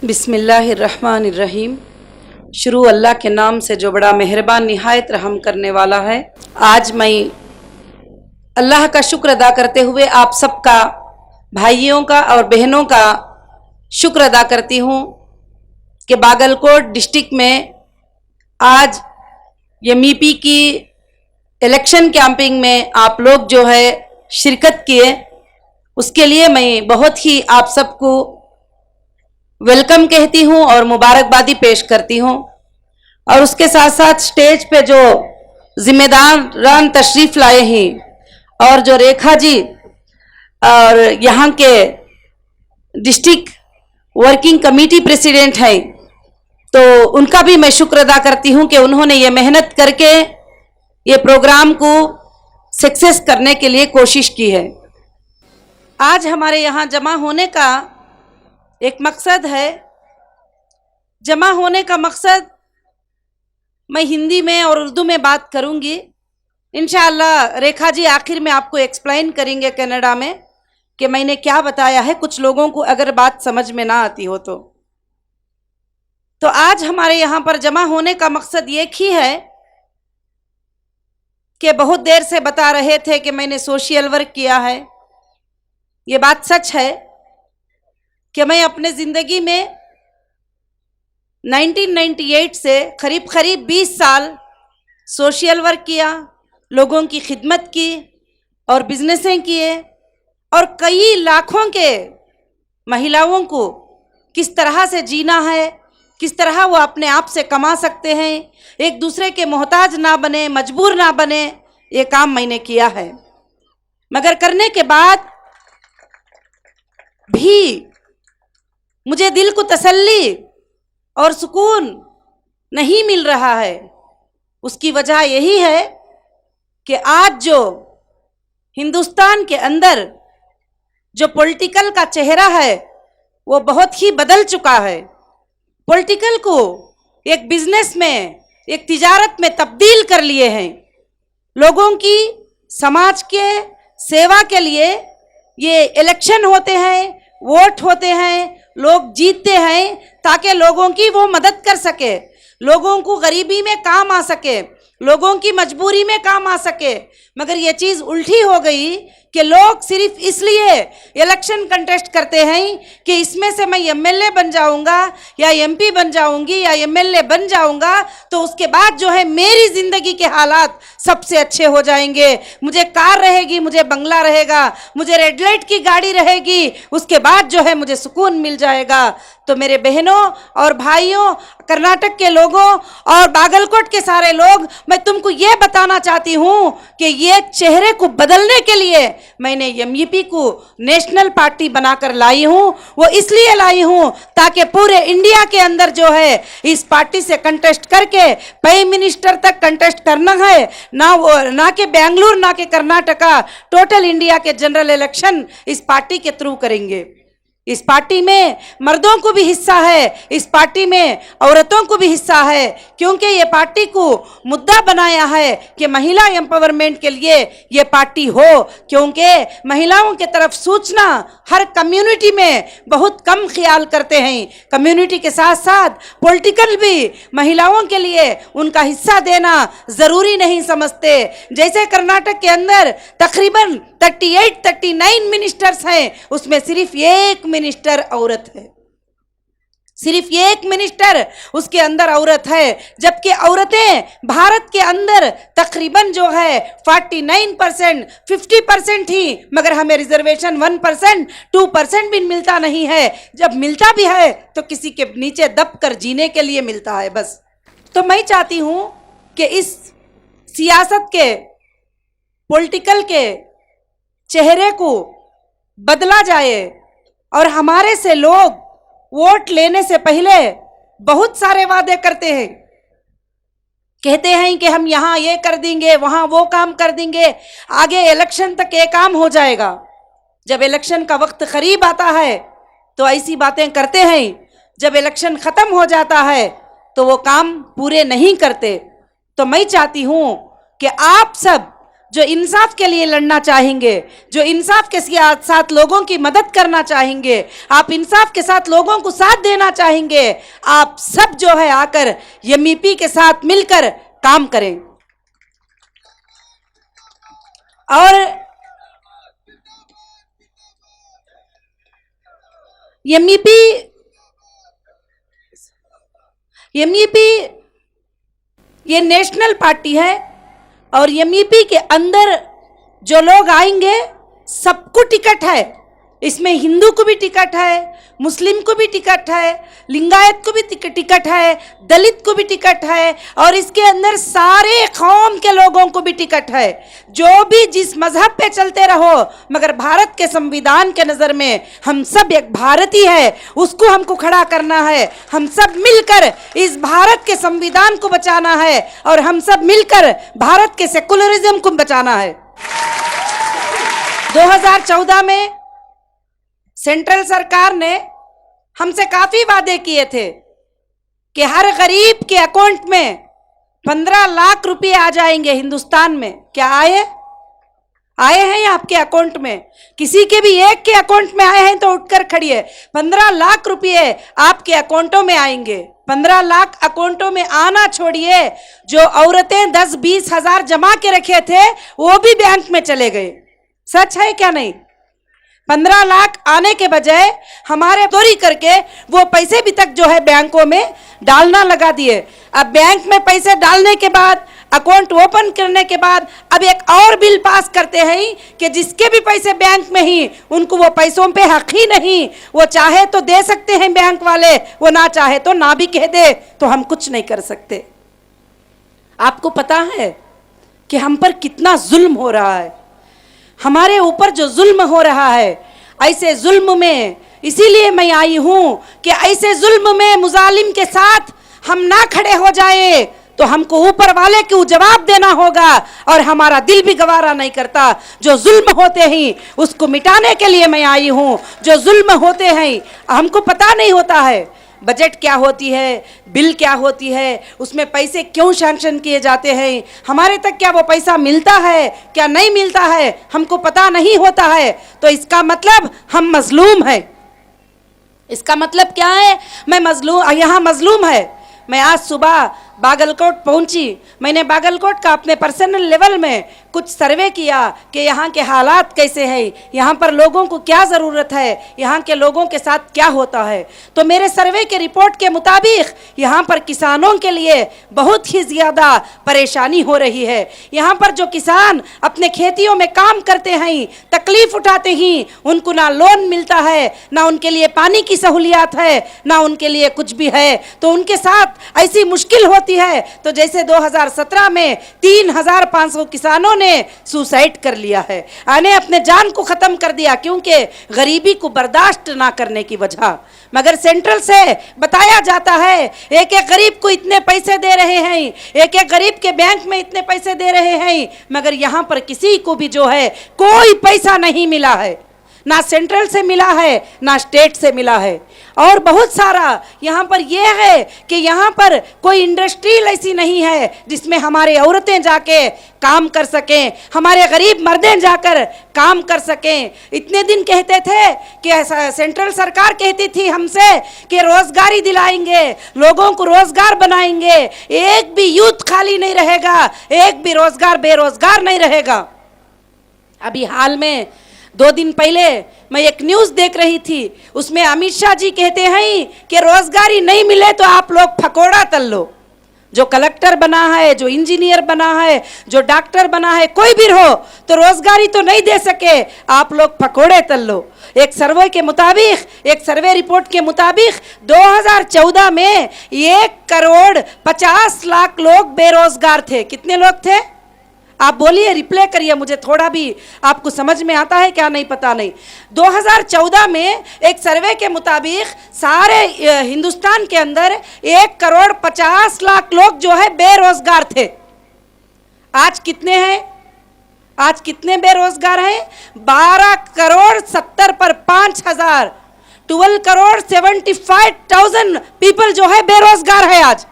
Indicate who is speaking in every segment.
Speaker 1: बिस्मिल्लाहिर्रहमानिर्रहीम। शुरू अल्लाह के नाम से जो बड़ा मेहरबान निहायत रहम करने वाला है। आज मैं अल्लाह का शुक्र अदा करते हुए आप सबका, भाइयों का और बहनों का शुक्र अदा करती हूँ कि बागलकोट डिस्ट्रिक्ट में आज एमईपी की इलेक्शन कैंपिंग में आप लोग जो है शिरकत किए, उसके लिए मैं बहुत ही आप सबको वेलकम कहती हूँ और मुबारकबादी पेश करती हूँ। और उसके साथ साथ स्टेज पे जो जिम्मेदारान तशरीफ लाए हैं और जो रेखा जी और यहाँ के डिस्ट्रिक्ट वर्किंग कमेटी प्रेसिडेंट हैं, तो उनका भी मैं शुक्र अदा करती हूँ कि उन्होंने ये मेहनत करके ये प्रोग्राम को सक्सेस करने के लिए कोशिश की है। आज हमारे यहाँ जमा होने का एक मकसद है। जमा होने का मकसद मैं हिंदी में और उर्दू में बात करूंगी। इंशाअल्लाह रेखा जी आखिर में आपको एक्सप्लेन करेंगे कन्नड़ा में कि मैंने क्या बताया है, कुछ लोगों को अगर बात समझ में ना आती हो तो आज हमारे यहाँ पर जमा होने का मकसद एक ही है कि बहुत देर से बता रहे थे कि मैंने सोशल वर्क किया है। ये बात सच है कि मैं अपने ज़िंदगी में 1998 से करीब 20 साल सोशल वर्क किया, लोगों की खिदमत की और बिजनेसें किए और कई लाखों के महिलाओं को किस तरह से जीना है, किस तरह वो अपने आप से कमा सकते हैं, एक दूसरे के मोहताज ना बने, मजबूर ना बने, ये काम मैंने किया है। मगर करने के बाद भी मुझे दिल को तसल्ली और सुकून नहीं मिल रहा है। उसकी वजह यही है कि आज जो हिंदुस्तान के अंदर जो पॉलिटिकल का चेहरा है वो बहुत ही बदल चुका है। पॉलिटिकल को एक बिजनेस में, एक तिजारत में तब्दील कर लिए हैं। लोगों की समाज के सेवा के लिए ये इलेक्शन होते हैं, वोट होते हैं, लोग जीतते हैं ताकि लोगों की वो मदद कर सके, लोगों को गरीबी में काम आ सके, लोगों की मजबूरी में काम आ सके। मगर ये चीज़ उल्टी हो गई कि लोग सिर्फ इसलिए इलेक्शन कंटेस्ट करते हैं कि इसमें से मैं एमएलए बन जाऊंगा या एमपी बन जाऊंगी या एमएलए बन जाऊंगा तो उसके बाद जो है मेरी ज़िंदगी के हालात सबसे अच्छे हो जाएंगे। मुझे कार रहेगी, मुझे बंगला रहेगा, मुझे रेड लाइट की गाड़ी रहेगी, उसके बाद जो है मुझे सुकून मिल जाएगा। तो मेरे बहनों और भाइयों, कर्नाटक के लोगों और बागलकोट के सारे लोग, मैं तुमको ये बताना चाहती हूँ कि ये चेहरे को बदलने के लिए मैंने एमईपी को नेशनल पार्टी बनाकर लाई हूँ। वो इसलिए लाई हूँ ताकि पूरे इंडिया के अंदर जो है इस पार्टी से कंटेस्ट करके प्राइम मिनिस्टर तक कंटेस्ट करना है। ना कि बेंगलुरु, ना कि कर्नाटका, टोटल इंडिया के जनरल इलेक्शन इस पार्टी के थ्रू करेंगे। इस पार्टी में मर्दों को भी हिस्सा है, इस पार्टी में औरतों को भी हिस्सा है, क्योंकि ये पार्टी को मुद्दा बनाया है कि महिला एम्पावरमेंट के लिए ये पार्टी हो। क्योंकि महिलाओं की तरफ सूचना हर कम्युनिटी में बहुत कम ख्याल करते हैं। कम्युनिटी के साथ साथ पॉलिटिकल भी महिलाओं के लिए उनका हिस्सा देना ज़रूरी नहीं समझते। जैसे कर्नाटक के अंदर तकरीबन 38-39 मिनिस्टर्स हैं, उसमें सिर्फ एक मिनिस्टर औरत है, सिर्फ एक मिनिस्टर उसके अंदर औरत है। जबकि औरतें भारत के अंदर तकरीबन जो है 49%, 50% ही, मगर हमें रिजर्वेशन 1%, 2% भी मिलता नहीं है। जब मिलता भी है तो किसी के नीचे दब कर जीने के लिए मिलता है बस। तो मैं चाहती हूँ कि इस सियासत के, पॉलिटिकल के चेहरे को बदला जाए और हमारे से लोग वोट लेने से पहले बहुत सारे वादे करते हैं। कहते हैं कि हम यहाँ ये कर देंगे, वहाँ वो काम कर देंगे, आगे इलेक्शन तक ये काम हो जाएगा। जब इलेक्शन का वक्त करीब आता है तो ऐसी बातें करते हैं, जब इलेक्शन ख़त्म हो जाता है तो वो काम पूरे नहीं करते। तो मैं चाहती हूँ कि आप सब जो इंसाफ के लिए लड़ना चाहेंगे, जो इंसाफ के साथ लोगों की मदद करना चाहेंगे, आप इंसाफ के साथ लोगों को साथ देना चाहेंगे, आप सब जो है आकर एमईपी के साथ मिलकर काम करें। और एमईपी ये नेशनल पार्टी है और एमईपी के अंदर जो लोग आएंगे सबको टिकट है। इसमें हिंदू को भी टिकट है, मुस्लिम को भी टिकट है, लिंगायत को भी टिकट है, दलित को भी टिकट है और इसके अंदर सारे कौम के लोगों को भी टिकट है। जो भी जिस मजहब पे चलते रहो, मगर भारत के संविधान के नज़र में हम सब एक भारतीय है, उसको हमको खड़ा करना है। हम सब मिलकर इस भारत के संविधान को बचाना है और हम सब मिलकर भारत के सेकुलरिज्म को बचाना है। 2014 में सेंट्रल सरकार ने हमसे काफी वादे किए थे कि हर गरीब के अकाउंट में 15 लाख रुपए आ जाएंगे हिंदुस्तान में। क्या आए हैं आपके अकाउंट में? किसी के भी एक के अकाउंट में आए हैं तो उठकर खड़िए। 15 लाख रुपए आपके अकाउंटों में आएंगे। 15 लाख अकाउंटों में आना छोड़िए, जो औरतें 10-20 हजार जमा के रखे थे वो भी बैंक में चले गए। सच है क्या नहीं? 15 लाख आने के बजाय हमारे चोरी करके वो पैसे भी तक जो है बैंकों में डालना लगा दिए। अब बैंक में पैसे डालने के बाद, अकाउंट ओपन करने के बाद अब एक और बिल पास करते हैं कि जिसके भी पैसे बैंक में ही उनको वो पैसों पे हक ही नहीं। वो चाहे तो दे सकते हैं बैंक वाले, वो ना चाहे तो ना भी कह दे, तो हम कुछ नहीं कर सकते। आपको पता है कि हम पर कितना जुल्म हो रहा है? हमारे ऊपर जो जुल्म हो रहा है, ऐसे जुल्म में इसीलिए मैं आई हूं कि ऐसे जुल्म में मुजालिम के साथ हम ना खड़े हो जाएं तो हमको ऊपर वाले को जवाब देना होगा। और हमारा दिल भी गवारा नहीं करता। जो जुल्म होते हैं उसको मिटाने के लिए मैं आई हूं। जो जुल्म होते हैं, हमको पता नहीं होता है बजट क्या होती है, बिल क्या होती है, उसमें पैसे क्यों सैंक्शन किए जाते हैं, हमारे तक क्या वो पैसा मिलता है, क्या नहीं मिलता है, हमको पता नहीं होता है। तो इसका मतलब हम मजलूम हैं। इसका मतलब क्या है? मैं मजलूम, यहाँ मजलूम है। मैं आज सुबह बागलकोट पहुंची। मैंने बागलकोट का अपने पर्सनल लेवल में कुछ सर्वे किया कि यहाँ के हालात कैसे हैं, यहाँ पर लोगों को क्या ज़रूरत है, यहाँ के लोगों के साथ क्या होता है। तो मेरे सर्वे के रिपोर्ट के मुताबिक यहाँ पर किसानों के लिए बहुत ही ज़्यादा परेशानी हो रही है। यहाँ पर जो किसान अपने खेतियों में काम करते हैं, तकलीफ़ उठाते हैं, उनको ना लोन मिलता है, ना उनके लिए पानी की सहूलियात है, ना उनके लिए कुछ भी है। तो उनके साथ ऐसी मुश्किल होती है। तो जैसे 2017 में 3500 किसानों ने सुसाइड कर लिया है, यानी अपने जान को खत्म कर दिया, क्योंकि गरीबी को बर्दाश्त ना करने की वजह। मगर सेंट्रल से बताया जाता है एक एक गरीब को इतने पैसे दे रहे हैं, एक एक गरीब के बैंक में इतने पैसे दे रहे हैं, मगर यहाँ पर किसी को भी जो है कोई पैसा नहीं मिला है। ना सेंट्रल से मिला है, ना स्टेट से मिला है। और बहुत सारा यहाँ पर यह है कि यहाँ पर कोई इंडस्ट्री ऐसी नहीं है जिसमें हमारे औरतें जाके काम कर सकें, हमारे गरीब मर्दें जाकर काम कर सकें। इतने दिन कहते थे कि सेंट्रल सरकार कहती थी हमसे कि रोजगारी दिलाएंगे, लोगों को रोजगार बनाएंगे, एक भी यूथ खाली नहीं रहेगा, एक भी रोजगार बेरोजगार नहीं रहेगा। अभी हाल में 2 दिन पहले मैं एक न्यूज़ देख रही थी, उसमें अमित शाह जी कहते हैं कि रोजगारी नहीं मिले तो आप लोग पकोड़ा तल लो। जो कलेक्टर बना है, जो इंजीनियर बना है, जो डॉक्टर बना है, कोई भी हो तो रोजगारी तो नहीं दे सके, आप लोग पकोड़े तल लो। एक सर्वे के मुताबिक, एक सर्वे रिपोर्ट के मुताबिक 2014 में 1,50,00,000 लोग बेरोजगार थे। कितने लोग थे? आप बोलिए, रिप्ले करिए, मुझे थोड़ा भी आपको समझ में आता है क्या नहीं पता नहीं। 2014 में एक सर्वे के मुताबिक सारे हिंदुस्तान के अंदर 1,50,00,000 लोग जो है बेरोजगार थे। आज कितने हैं? आज कितने बेरोजगार हैं? 12,70,00,000 पर 5,000, 12,75,000 पीपल जो है बेरोजगार है आज।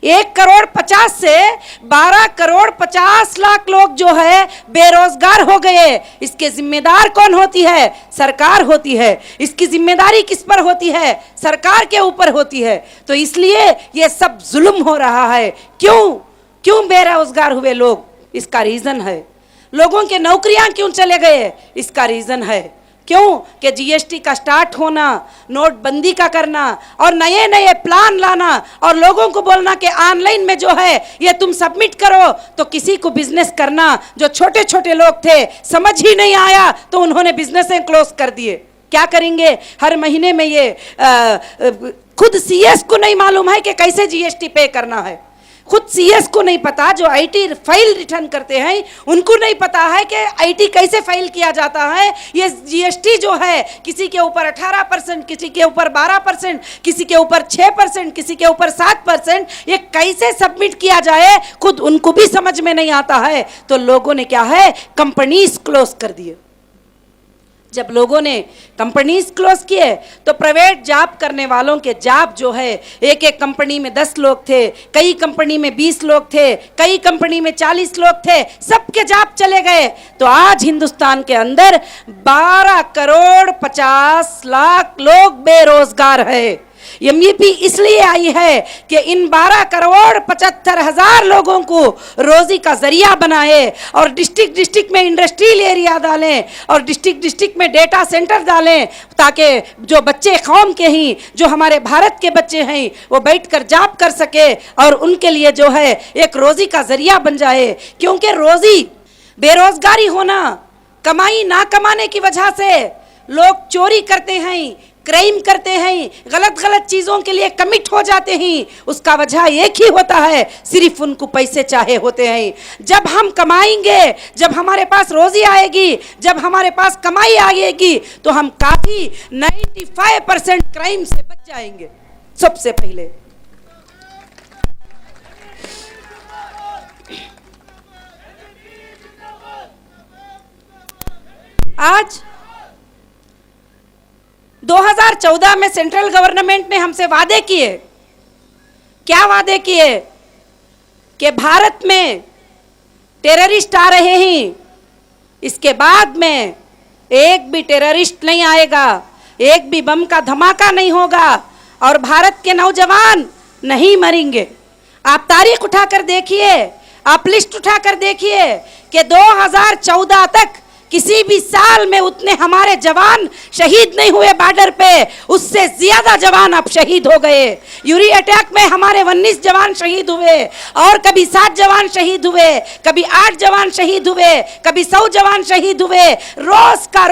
Speaker 1: 1,50,00,000 से 12,50,00,000 लोग जो है बेरोजगार हो गए। इसके जिम्मेदार कौन होती है? सरकार होती है। इसकी जिम्मेदारी किस पर होती है? सरकार के ऊपर होती है। तो इसलिए ये सब जुल्म हो रहा है। क्यों बेरोजगार हुए लोग? इसका रीजन है। लोगों के नौकरियां क्यों चले गए? इसका रीजन है। क्यों कि जीएसटी का स्टार्ट होना, नोटबंदी का करना और नए नए प्लान लाना और लोगों को बोलना कि ऑनलाइन में जो है ये तुम सबमिट करो, तो किसी को बिजनेस करना, जो छोटे छोटे लोग थे समझ ही नहीं आया तो उन्होंने बिजनेस क्लोज कर दिए। क्या करेंगे? हर महीने में ये खुद सीएस को नहीं मालूम है कि कैसे जीएसटी पे करना है। खुद सीएस को नहीं पता, जो आईटी फाइल रिटर्न करते हैं उनको नहीं पता है कि आईटी कैसे फाइल किया जाता है। ये जीएसटी जो है किसी के ऊपर 18%, किसी के ऊपर 12%, किसी के ऊपर 6%, किसी के ऊपर 7%, ये कैसे सबमिट किया जाए खुद उनको भी समझ में नहीं आता है। तो लोगों ने क्या है, कंपनीज क्लोज कर दिए। जब लोगों ने कंपनीज क्लोज किए तो प्राइवेट जॉब करने वालों के जॉब जो है, एक एक कंपनी में 10 लोग थे, कई कंपनी में 20 लोग थे, कई कंपनी में 40 लोग थे, सबके जॉब चले गए। तो आज हिंदुस्तान के अंदर 12,50,00,000 लोग बेरोजगार है। एमईपी इसलिए आई है कि इन 12,75,00,000 लोगों को रोजी का जरिया बनाए और डिस्ट्रिक्ट डिस्ट्रिक्ट में इंडस्ट्रियल एरिया डालें और डिस्ट्रिक्ट डिस्ट्रिक्ट में डेटा सेंटर डालें, ताकि जो बच्चे कौम के ही, जो हमारे भारत के बच्चे हैं, वो बैठकर जॉब कर सके और उनके लिए जो है एक रोजी का जरिया बन जाए। क्योंकि रोजी, बेरोजगारी होना, कमाई ना कमाने की वजह से लोग चोरी करते हैं, क्राइम करते हैं, गलत गलत चीज़ों के लिए कमिट हो जाते हैं। उसका वजह एक ही होता है, सिर्फ उनको पैसे चाहे होते हैं। जब हम कमाएंगे, जब हमारे पास रोजी आएगी, जब हमारे पास कमाई आएगी, तो हम काफ़ी 95% क्राइम से बच जाएंगे। सबसे पहले आज 2014 में सेंट्रल गवर्नमेंट ने हमसे वादे किए। क्या वादे किए? कि भारत में टेररिस्ट आ रहे हैं, इसके बाद में एक भी टेररिस्ट नहीं आएगा, एक भी बम का धमाका नहीं होगा और भारत के नौजवान नहीं मरेंगे। आप तारीख उठाकर देखिए, आप लिस्ट उठाकर देखिए कि 2014 तक किसी भी साल में उतने हमारे जवान शहीद नहीं हुए बॉर्डर पे, उससे ज्यादा जवान अब शहीद हो गए। यूरी अटैक में हमारे 19 जवान शहीद हुए और कभी 7 जवान शहीद हुए, कभी 8 जवान शहीद हुए, कभी 100 जवान शहीद हुए। रोज का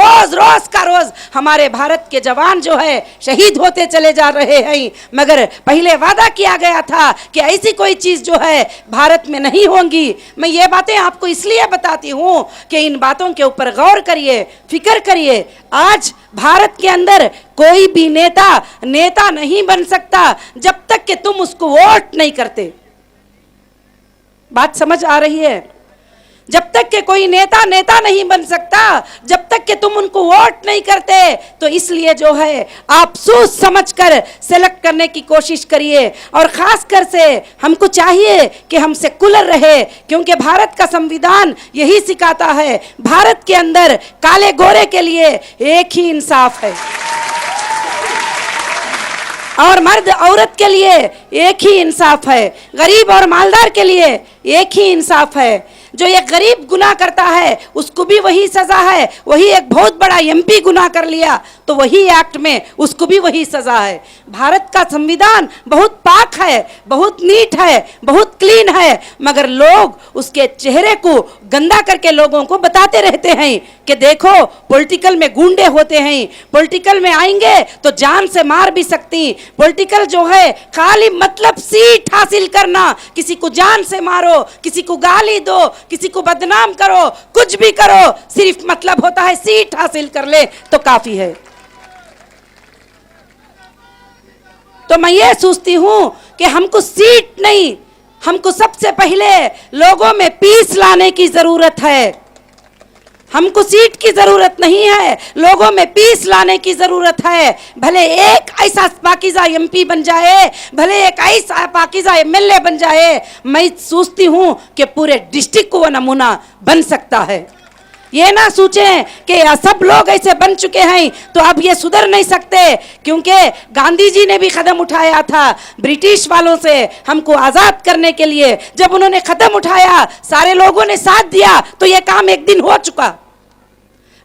Speaker 1: रोज हमारे भारत के जवान जो है शहीद होते चले जा रहे हैं। मगर पहले वादा किया गया था कि ऐसी कोई चीज जो है भारत में नहीं होंगी। मैं ये बातें आपको इसलिए बताती हूँ कि इन बातों के ऊपर गौर करिए, फिक्र करिए। आज भारत के अंदर कोई भी नेता नहीं बन सकता जब तक कि तुम उसको वोट नहीं करते। बात समझ आ रही है? जब तक कि कोई नेता नहीं बन सकता जब तक कि तुम उनको वोट नहीं करते। तो इसलिए जो है आप सोच समझकर सेलेक्ट करने की कोशिश करिए और खास कर से हमको चाहिए कि हम सेकुलर रहे, क्योंकि भारत का संविधान यही सिखाता है, भारत के अंदर काले गोरे के लिए एक ही इंसाफ है और मर्द औरत के लिए एक ही इंसाफ है, गरीब और मालदार के लिए एक ही इंसाफ है। जो एक गरीब गुनाह करता है उसको भी वही सजा है, वही एक बहुत बड़ा एमपी गुनाह कर लिया तो वही एक्ट में उसको भी वही सजा है। भारत का संविधान बहुत पाक है, बहुत नीट है, बहुत क्लीन है, मगर लोग उसके चेहरे को गंदा करके लोगों को बताते रहते हैं कि देखो पॉलिटिकल में गुंडे होते हैं, पॉलिटिकल में आएंगे तो जान से मार भी सकती, पॉलिटिकल जो है खाली मतलब सीट हासिल करना, किसी को जान से मारो, किसी को गाली दो, किसी को बदनाम करो, कुछ भी करो, सिर्फ मतलब होता है सीट हासिल कर ले तो काफी है। तो मैं ये सोचती हूं कि हमको सीट नहीं, हमको सबसे पहले लोगों में पीस लाने की जरूरत है। हमको सीट की जरूरत नहीं है, लोगों में पीस लाने की जरूरत है। भले एक ऐसा पाकीज़ा एमपी बन जाए, भले एक ऐसा पाकीज़ा एमएलए बन जाए, मैं सोचती हूं कि पूरे डिस्ट्रिक्ट को वो नमूना बन सकता है। ये ना सोचें कि सब लोग ऐसे बन चुके हैं तो अब ये सुधर नहीं सकते, क्योंकि गांधी जी ने भी कदम उठाया था ब्रिटिश वालों से हमको आज़ाद करने के लिए। जब उन्होंने कदम उठाया, सारे लोगों ने साथ दिया, तो ये काम एक दिन हो चुका।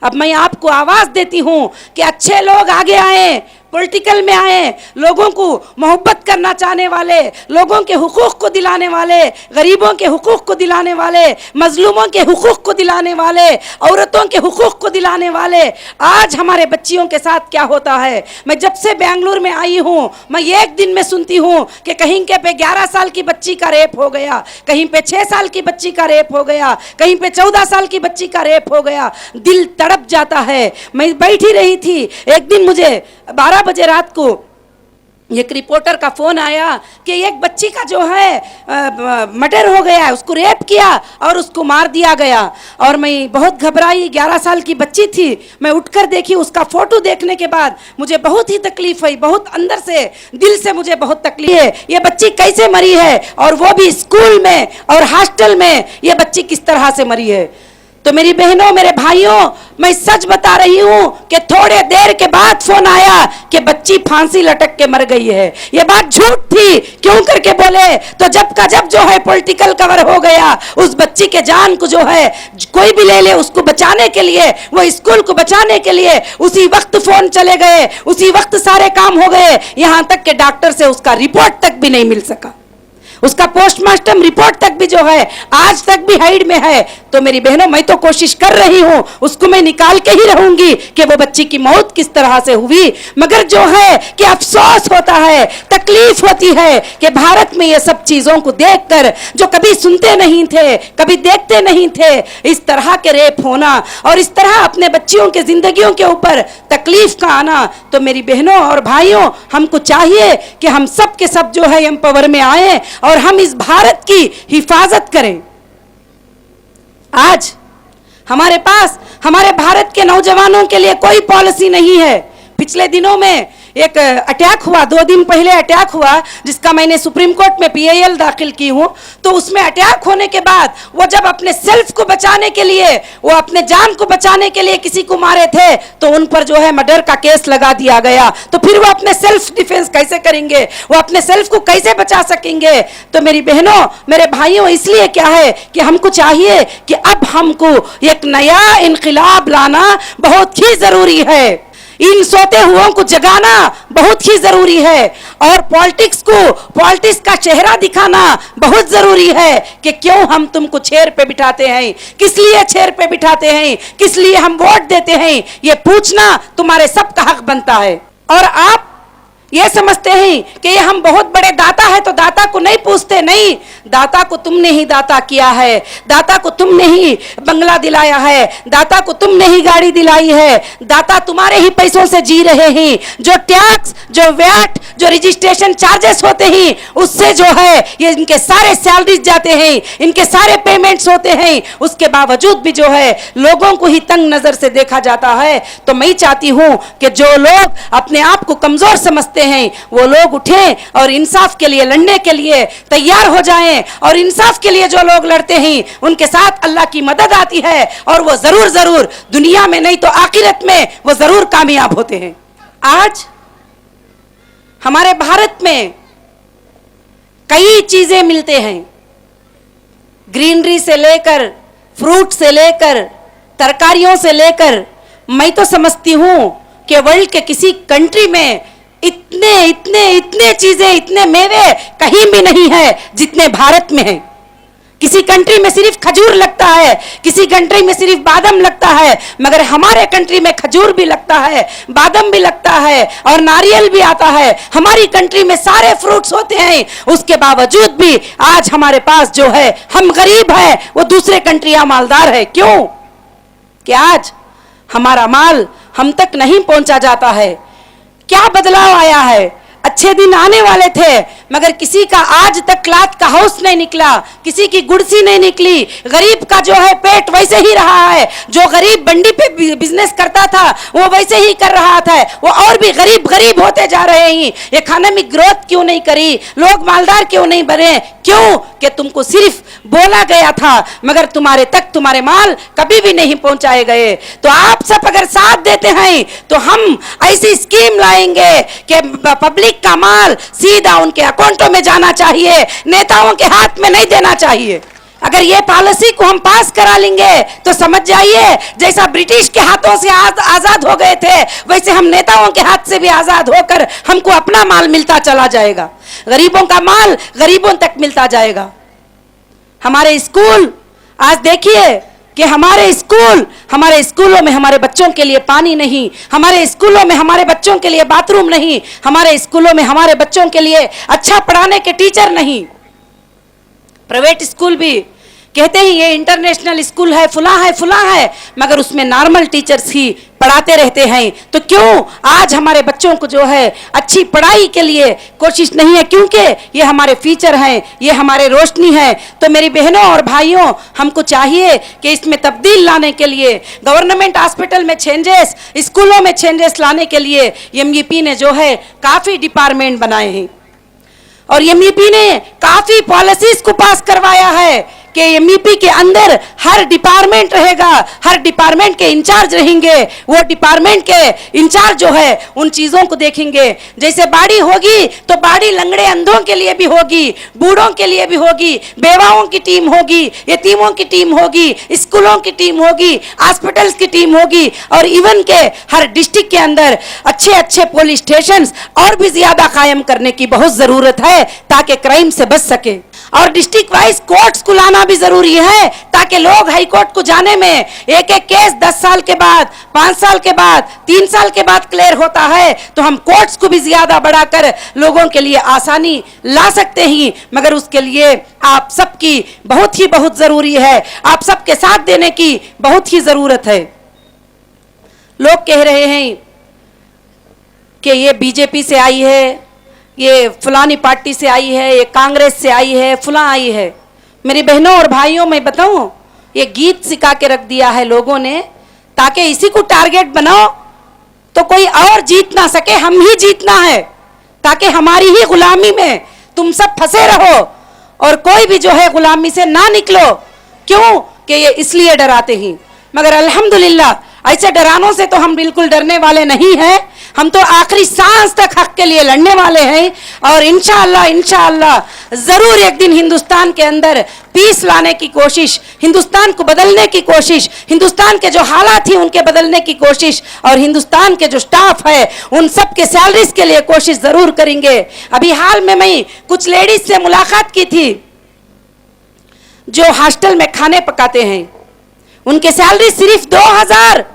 Speaker 1: अब मैं आपको आवाज देती हूं कि अच्छे लोग आगे आए, पॉलिटिकल में आए, लोगों को मोहब्बत करना चाहने वाले, लोगों के हुकूक को दिलाने वाले, गरीबों के हुकूक को दिलाने वाले, मजलूमों के हुकूक को दिलाने वाले, औरतों के हुकूक को दिलाने वाले। आज हमारे बच्चियों के साथ क्या होता है, मैं जब से बेंगलुरु में आई हूँ, मैं एक दिन में सुनती हूँ कि कहीं के पे 11 साल की बच्ची का रेप हो गया, कहीं पे 6 साल की बच्ची का रेप हो गया, कहीं पे 14 साल की बच्ची का रेप हो गया। दिल तड़प जाता है। मैं बैठी रही थी, एक दिन मुझे 12 बजे रात को एक रिपोर्टर का फोन आया कि एक बच्ची का जो है मर्डर हो गया है, उसको रेप किया और उसको मार दिया गया। और मैं बहुत घबराई, 11 साल की बच्ची थी। मैं उठकर देखी, उसका फोटो देखने के बाद मुझे बहुत ही तकलीफ हुई, बहुत अंदर से, दिल से मुझे बहुत तकलीफ है। ये बच्ची कैसे मरी है, और वो भी स्कूल में और हॉस्टल में, ये बच्ची किस तरह से मरी है। तो मेरी बहनों, मेरे भाइयों, मैं सच बता रही हूं कि थोड़े देर के बाद फोन आया कि बच्ची फांसी लटक के मर गई है। ये बात झूठ थी, क्यों करके बोले तो जब का जब जो है पॉलिटिकल कवर हो गया, उस बच्ची के जान को जो है कोई भी ले ले, उसको बचाने के लिए, वो स्कूल को बचाने के लिए उसी वक्त फोन चले गए, उसी वक्त सारे काम हो गए। यहां तक कि डॉक्टर से उसका रिपोर्ट तक भी नहीं मिल सका, उसका पोस्टमार्टम रिपोर्ट तक भी जो है आज तक भी हाइड में है। तो मेरी बहनों, मैं तो कोशिश कर रही हूं, उसको मैं निकाल के ही रहूंगी कि वो बच्ची की मौत किस तरह से हुई। मगर जो है कि अफसोस होता है, तकलीफ होती है कि भारत में ये सब चीजों को देखकर, जो कभी सुनते नहीं थे, कभी देखते नहीं थे, इस तरह के रेप होना और इस तरह अपने बच्चियों के जिंदगियों के ऊपर तकलीफ का आना। तो मेरी बहनों और भाइयों, हमको चाहिए कि हम सब के सब जो है एम्पावर में आए और हम इस भारत की हिफाजत करें। आज हमारे पास हमारे भारत के नौजवानों के लिए कोई पॉलिसी नहीं है। पिछले दिनों में एक अटैक हुआ, 2 दिन पहले अटैक हुआ, जिसका मैंने सुप्रीम कोर्ट में PIL दाखिल की हूं। तो उसमें अटैक होने के बाद वो जब अपने सेल्फ को बचाने के लिए, वो अपने जान को बचाने के लिए किसी को मारे थे, तो उन पर जो है मर्डर का केस लगा दिया गया। तो फिर वो अपने सेल्फ डिफेंस कैसे करेंगे, वो अपने सेल्फ को कैसे बचा सकेंगे। तो मेरी बहनों, मेरे भाइयों, इसलिए क्या है कि हमको चाहिए कि अब हमको एक नया इनकलाब लाना बहुत ही जरूरी है। इन सोते हुओं को जगाना बहुत ही जरूरी है, और पॉलिटिक्स को, पॉलिटिक्स का चेहरा दिखाना बहुत जरूरी है कि क्यों हम तुमको चेयर पे बिठाते हैं, किस लिए चेयर पे बिठाते हैं, किस लिए हम वोट देते हैं, ये पूछना तुम्हारे सबका हक बनता है। और आप ये समझते हैं कि ये हम बहुत बड़े दाता है तो दाता को नहीं पूछते। नहीं, दाता को तुमने ही दाता किया है, दाता को तुमने ही बंगला दिलाया है, दाता को तुमने ही गाड़ी दिलाई है, दाता तुम्हारे ही पैसों से जी रहे हैं। जो टैक्स, जो वैट, जो रजिस्ट्रेशन चार्जेस होते हैं, उससे जो है ये इनके सारे सैलरीज जाते हैं, इनके सारे पेमेंट्स होते हैं। उसके बावजूद भी जो है लोगों को ही तंग नजर से देखा जाता है। तो मैं चाहती हूं कि जो लोग अपने आप को कमजोर समझते हैं, वो लोग उठें और इंसाफ के लिए लड़ने के लिए तैयार हो जाएं। और इंसाफ के लिए जो लोग लड़ते हैं, उनके साथ अल्लाह की मदद आती है, और वो जरूर जरूर दुनिया में नहीं तो आखिरत में वो जरूर कामयाब होते हैं। आज हमारे भारत में कई चीजें मिलते हैं, ग्रीनरी से लेकर, फ्रूट से लेकर, तरकारियों से लेकर। मैं तो समझती हूं कि वर्ल्ड के किसी कंट्री में इतने इतने इतने चीजें, इतने मेवे कहीं भी नहीं है जितने भारत में हैं। किसी कंट्री में सिर्फ खजूर लगता है, किसी कंट्री में सिर्फ बादाम लगता है, मगर हमारे कंट्री में खजूर भी लगता है, बादाम भी लगता है और नारियल भी आता है। हमारी कंट्री में सारे फ्रूट्स होते हैं। उसके बावजूद भी आज हमारे पास जो है, हम गरीब है, वो दूसरे कंट्रियां मालदार है। क्यों? कि आज हमारा माल हम तक नहीं पहुंचा जाता है। क्या बदलाव आया है? अच्छे दिन आने वाले थे, मगर किसी का आज तक लात का हाउस नहीं निकला, किसी की गुड़सी नहीं निकली। गरीब का जो है पेट वैसे ही रहा है। जो गरीब बंडी पे बिजनेस करता था वो वैसे ही कर रहा था, वो और भी गरीब गरीब होते जा रहे हैं। इकोनॉमिक ग्रोथ क्यों नहीं करी, लोग मालदार क्यों नहीं बने? क्यों? कि तुमको सिर्फ बोला गया था मगर तुम्हारे तक तुम्हारे माल कभी भी नहीं पहुंचाए गए। तो आप सब अगर साथ देते हैं तो हम ऐसी स्कीम लाएंगे कि पब्लिक का माल सीधा उनके अकाउंटों में जाना चाहिए, नेताओं के हाथ में नहीं देना चाहिए। अगर ये पॉलिसी को हम पास करा लेंगे तो समझ जाइए जैसा ब्रिटिश के हाथों से आजाद हो गए थे वैसे हम नेताओं के हाथ से भी आजाद होकर हमको अपना माल मिलता चला जाएगा। गरीबों का माल गरीबों तक मिलता जाएगा। हमारे स्कूल आज देखिए कि हमारे स्कूलों में हमारे बच्चों के लिए पानी नहीं, हमारे स्कूलों में हमारे बच्चों के लिए बाथरूम नहीं, हमारे स्कूलों में हमारे बच्चों के लिए अच्छा पढ़ाने के टीचर नहीं। प्राइवेट स्कूल भी कहते हैं ये इंटरनेशनल स्कूल है, फुला है, मगर उसमें नॉर्मल टीचर्स ही पढ़ाते रहते हैं। तो क्यों आज हमारे बच्चों को जो है अच्छी पढ़ाई के लिए कोशिश नहीं है? क्योंकि ये हमारे फ्यूचर हैं, ये हमारे रोशनी है। तो मेरी बहनों और भाइयों, हमको चाहिए कि इसमें तब्दील लाने के लिए गवर्नमेंट हॉस्पिटल में चेंजेस, स्कूलों में चेंजेस लाने के लिए एमईपी ने जो है काफ़ी डिपार्टमेंट बनाए हैं और एमईपी ने काफ़ी पॉलिसीज को पास करवाया है कि एमईपी के अंदर हर डिपार्टमेंट रहेगा, हर डिपार्टमेंट के इंचार्ज रहेंगे। वो डिपार्टमेंट के इंचार्ज जो है उन चीज़ों को देखेंगे। जैसे बाड़ी होगी तो बाड़ी लंगड़े अंधों के लिए भी होगी, बूढ़ों के लिए भी होगी, बेवाओं की टीम होगी, यतीमों की टीम होगी, स्कूलों की टीम होगी, हॉस्पिटल्स की टीम होगी और इवन के हर डिस्ट्रिक्ट के अंदर अच्छे अच्छे पुलिस स्टेशन और भी ज्यादा कायम करने की बहुत ज़रूरत है ताकि क्राइम से बच सके। और डिस्ट्रिक्ट वाइज कोर्ट्स को लाना भी जरूरी है ताकि लोग हाई कोर्ट को जाने में एक एक केस 10 साल के बाद, 5 साल के बाद, 3 साल के बाद क्लियर होता है तो हम कोर्ट्स को भी ज्यादा बढ़ाकर लोगों के लिए आसानी ला सकते हैं। मगर उसके लिए आप सबकी बहुत जरूरी है, आप सबके साथ देने की बहुत ही जरूरत है। लोग कह रहे हैं कि ये बीजेपी से आई है, ये फलानी पार्टी से आई है, ये कांग्रेस से आई है, फुला आई है। मेरी बहनों और भाइयों मैं बताऊं, ये गीत सिखा के रख दिया है लोगों ने ताकि इसी को टारगेट बनाओ तो कोई और जीत ना सके, हम ही जीतना है ताकि हमारी ही गुलामी में तुम सब फंसे रहो और कोई भी जो है गुलामी से ना निकलो। क्यों? कि ये इसलिए डराते हैं। मगर अल्हम्दुलिल्लाह ऐसे डरानों से तो हम बिल्कुल डरने वाले नहीं हैं। हम तो आखिरी सांस तक हक के लिए लड़ने वाले हैं और इंशाअल्लाह जरूर एक दिन हिंदुस्तान के अंदर पीस लाने की कोशिश, हिंदुस्तान को बदलने की कोशिश, हिंदुस्तान के जो हालात हैं उनके बदलने की कोशिश और हिंदुस्तान के जो स्टाफ है उन सब के सैलरीज के लिए कोशिश जरूर करेंगे। अभी हाल में मैं कुछ लेडीज से मुलाकात की थी जो हॉस्टल में खाने पकाते हैं, उनके सैलरी सिर्फ 2000।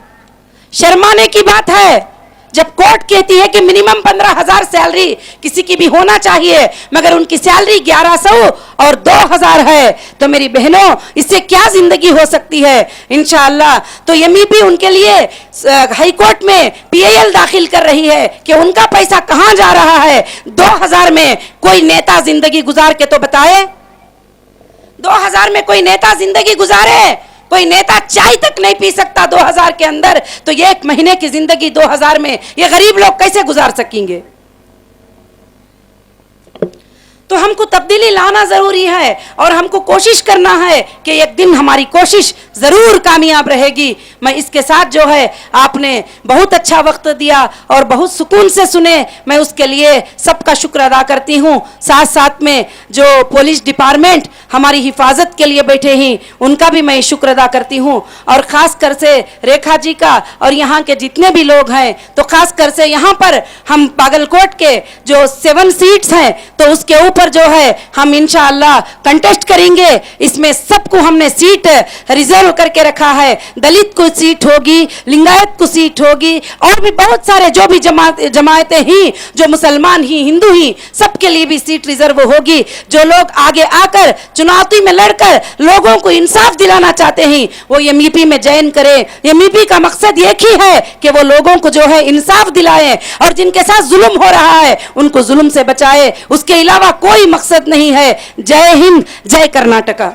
Speaker 1: शर्माने की बात है जब कोर्ट कहती है कि मिनिमम 15,000 सैलरी किसी की भी होना चाहिए, मगर उनकी सैलरी 1100 और 2000 है। तो मेरी बहनों, इससे क्या जिंदगी हो सकती है? इंशाअल्लाह तो एमईपी उनके लिए हाई कोर्ट में पीएल दाखिल कर रही है कि उनका पैसा कहां जा रहा है। 2000 में कोई नेता जिंदगी गुजार के तो बताए, 2000 में कोई नेता जिंदगी गुजारे? कोई नेता चाय तक नहीं पी सकता 2000 के अंदर, तो ये एक महीने की जिंदगी 2000 में ये गरीब लोग कैसे गुजार सकेंगे? तो हमको तब्दीली लाना जरूरी है और हमको कोशिश करना है कि एक दिन हमारी कोशिश जरूर कामयाब रहेगी। मैं इसके साथ जो है आपने बहुत अच्छा वक्त दिया और बहुत सुकून से सुने, मैं उसके लिए सबका शुक्र अदा करती हूँ। साथ साथ में जो पुलिस डिपार्टमेंट हमारी हिफाजत के लिए बैठे हैं उनका भी मैं शुक्र अदा करती हूँ और ख़ास कर से रेखा जी का और यहाँ के जितने भी लोग हैं। तो खास कर से यहाँ पर हम बागलकोट के जो 7 सीट्स हैं तो उसके ऊपर ऊपर जो है हम इंशाअल्लाह कंटेस्ट करेंगे। इसमें सबको हमने सीट रिजर्व करके रखा है। दलित को सीट होगी, लिंगायत को सीट होगी, और भी बहुत सारे जो भी जमातें ही, जो मुसलमान ही, हिंदू ही, सबके लिए भी सीट रिजर्व होगी। जो लोग आगे आकर चुनौती में लड़कर लोगों को इंसाफ दिलाना चाहते हैं वो एमईपी में ज्वाइन करें। एमईपी का मकसद एक ही है कि वो लोगों को जो है इंसाफ दिलाएं और जिनके साथ जुल्म हो रहा है उनको जुल्म से बचाए। उसके अलावा कोई मकसद नहीं है। जय हिंद, जय कर्नाटका।